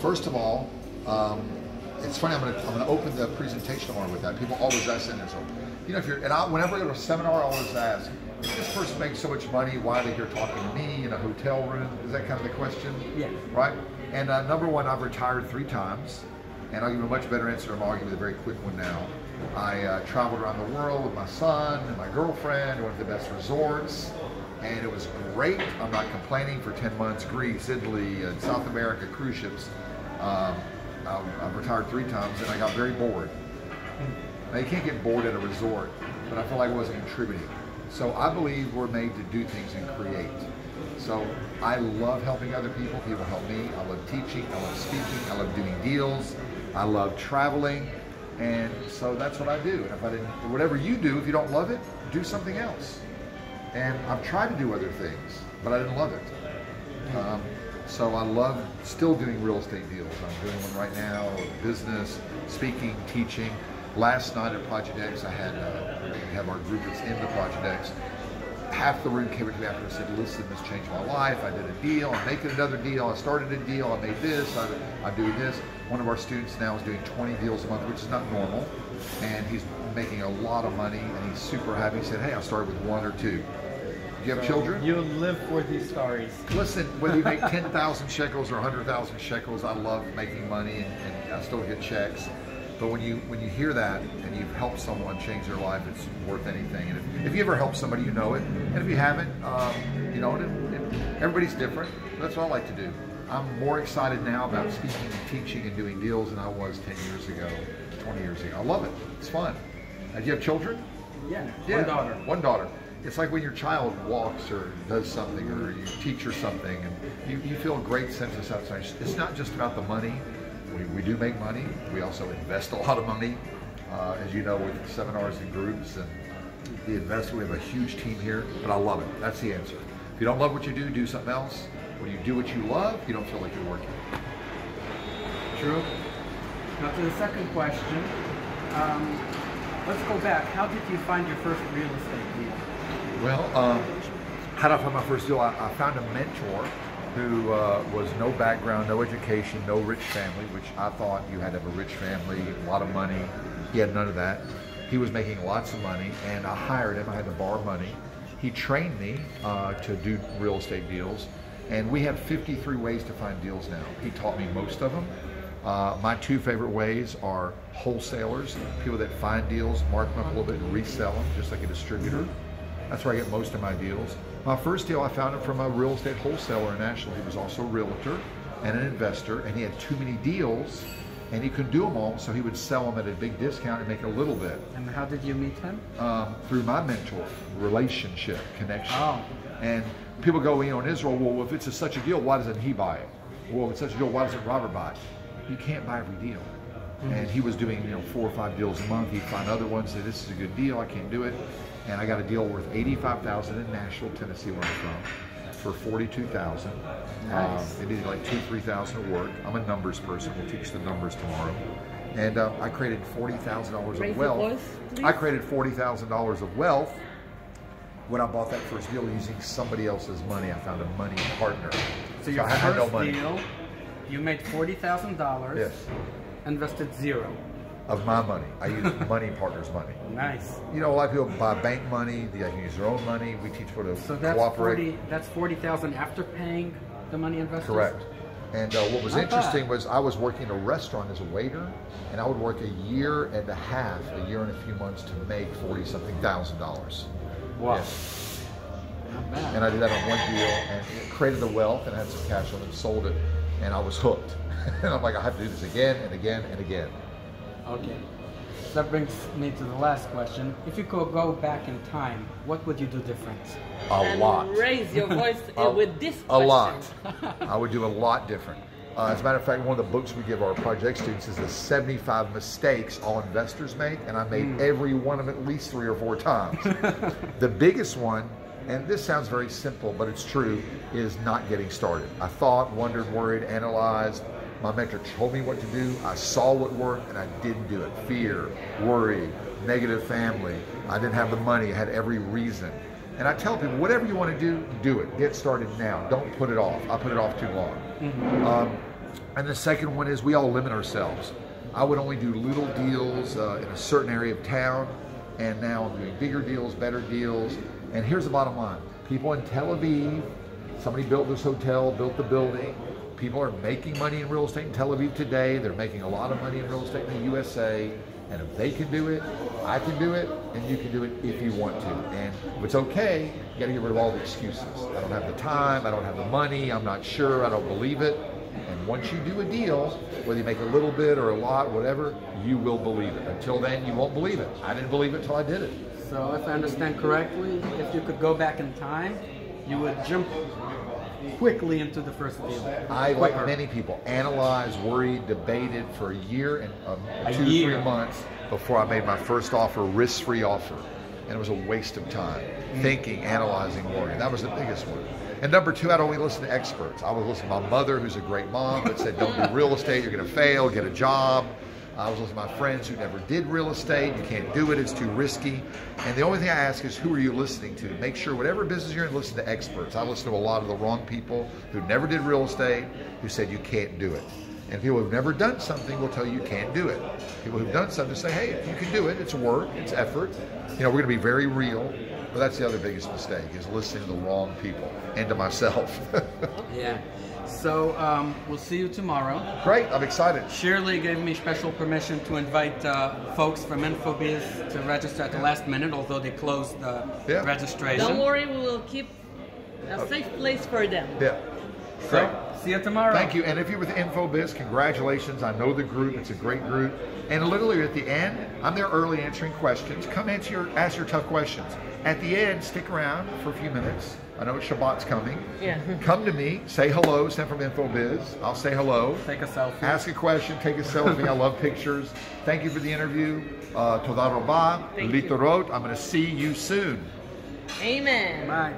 First of all, it's funny. I'm gonna open the presentation tomorrow with that. People always ask that. So, you know, if you're whenever I go to a seminar, I always ask, if this person makes so much money, why are they here talking to me in a hotel room? Is that kind of the question? Yeah. Right. And number one, I've retired 3 times, and I'll give you a much better answer tomorrow. I'll give you a very quick one now. I traveled around the world with my son and my girlfriend. Went to the best resorts, and it was great. I'm not complaining. For 10 months, Greece, Italy, South America, cruise ships. I've retired 3 times, and I got very bored. Now, you can't get bored at a resort, but I feel like I wasn't contributing. So I believe we're made to do things and create. So I love helping other people. People help me. I love teaching. I love speaking. I love doing deals. I love traveling. And so that's what I do. And if I didn't, whatever you do, if you don't love it, do something else. And I've tried to do other things, but I didn't love it. So I love still doing real estate deals. I'm doing one right now, business, speaking, teaching. Last night at Project X, we have our group that's in the Project X. Half the room came up to me after and said, listen, this changed my life. I did a deal, I'm making another deal, I started a deal, I made this, I'm doing this. One of our students now is doing 20 deals a month, which is not normal. And he's making a lot of money, and he's super happy. He said, hey, I started with 1 or 2. Do you have children? You live for these stories. Listen, whether you make 10,000 shekels or 100,000 shekels, I love making money, and I still get checks. But when you hear that and you've helped someone change their life, it's worth anything. And if you ever help somebody, you know it. And if you haven't, you know, everybody's different. That's what I like to do. I'm more excited now about speaking and teaching and doing deals than I was 10 years ago, 20 years ago. I love it. It's fun. Do you have children? Yeah, yeah, 1 daughter. 1 daughter. It's like when your child walks or does something, or you teach her something, and you feel a great sense of satisfaction. It's not just about the money. We do make money. We also invest a lot of money, as you know, with seminars and groups and the investment. We have a huge team here, but I love it. That's the answer. If you don't love what you do something else. When you do what you love, you don't feel like you're working. True. Now to the second question. Let's go back. How did you find your first real estate deal? Well, how did I find my first deal? I found a mentor who was no background, no education, no rich family, which I thought you had to have a rich family, a lot of money. He had none of that. He was making lots of money, and I hired him. I had to borrow money. He trained me to do real estate deals, and we have 53 ways to find deals now. He taught me most of them. My 2 favorite ways are wholesalers, people that find deals, mark them up a little bit, and resell them, just like a distributor. That's where I get most of my deals. My first deal, I found it from a real estate wholesaler in Asheville. He was also a realtor and an investor, and he had too many deals, and he couldn't do them all, so he would sell them at a big discount and make a little bit. And how did you meet him? Through my mentor, relationship, connection. Oh. And people go, you know, in Israel, well, if it's such a deal, why doesn't he buy it? Well, if it's such a deal, why doesn't Robert buy it? You can't buy every deal. And he was doing, you know, 4 or 5 deals a month. He'd find other ones, say, this is a good deal, I can't do it. And I got a deal worth $85,000 in Nashville, Tennessee, where I'm from, for $42,000. Nice. They needed like $2,000-3,000 of work. I'm a numbers person. We'll teach the numbers tomorrow. And I created $40,000 of wealth. I created $40,000 of wealth when I bought that first deal using somebody else's money. I found a money partner. So your first deal, you made $40,000. Yes. Invested 0. Of my money. I use money partners' money. Nice. You know, a lot of people buy bank money, they can use their own money. We teach people to cooperate. That's 40,000 after paying the money investors? Correct. And what was interesting was I was working in a restaurant as a waiter, and I would work a year and a half, a year and a few months to make $40-something thousand. Wow. Yeah. Not bad. And I did that on 1 deal, and it created the wealth, and had some cash on it, and sold it, and I was hooked. And I'm like, I have to do this again and again and again. Okay. That brings me to the last question. If you could go back in time, what would you do different? A lot. Raise your voice with this question. A lot. I would do a lot different. As a matter of fact, one of the books we give our project students is the 75 mistakes all investors make, and I made every one of them at least 3 or 4 times. The biggest one, and this sounds very simple, but it's true, is not getting started. I thought, wondered, worried, analyzed. My mentor told me what to do. I saw what worked, and I didn't do it. Fear, worry, negative family. I didn't have the money. I had every reason. And I tell people, whatever you want to do, do it. Get started now. Don't put it off. I put it off too long. And the second one is we all limit ourselves. I would only do little deals in a certain area of town, and now I'm doing bigger deals, better deals. And here's the bottom line. People in Tel Aviv, somebody built this hotel, built the building. People are making money in real estate in Tel Aviv today. They're making a lot of money in real estate in the USA. And if they can do it, I can do it, and you can do it if you want to. And if it's okay, you gotta get rid of all the excuses. I don't have the time, I don't have the money, I'm not sure, I don't believe it. And once you do a deal, whether you make a little bit or a lot, whatever, you will believe it. Until then, you won't believe it. I didn't believe it until I did it. So if I understand correctly, if you could go back in time, you would jump quickly into the first deal. I, like many people, analyzed, worried, debated for a year and 2-3 months before I made my first offer, risk-free offer. And it was a waste of time, thinking, analyzing, worrying. That was the biggest one. And number two, I'd only listen to experts. I would listen to my mother, who's a great mom, that said, don't do real estate, you're gonna fail, get a job. I was listening to my friends who never did real estate, you can't do it, it's too risky. And the only thing I ask is, who are you listening to? Make sure whatever business you're in, listen to experts. I listen to a lot of the wrong people who never did real estate, who said you can't do it. And people who've never done something will tell you you can't do it. People who've done something say, hey, you can do it, it's work, it's effort. You know, we're gonna be very real. But that's the other biggest mistake, is listening to the wrong people and to myself. Yeah. So we'll see you tomorrow. Great, I'm excited. Shirley gave me special permission to invite folks from InfoBiz to register at the last minute, although they closed the registration. Don't worry, we will keep a safe place for them. Yeah. Great. So, see you tomorrow. Thank you. And if you're with InfoBiz, congratulations. I know the group. It's a great group. And literally at the end, I'm there early answering questions. Come ask your tough questions. At the end, stick around for a few minutes. I know Shabbat's coming. Yeah. Come to me, say hello, send from InfoBiz. I'll say hello. Take a selfie. Ask a question, take a selfie. I love pictures. Thank you for the interview. Toda rabah. Litorot. I'm going to see you soon. Amen. Bye.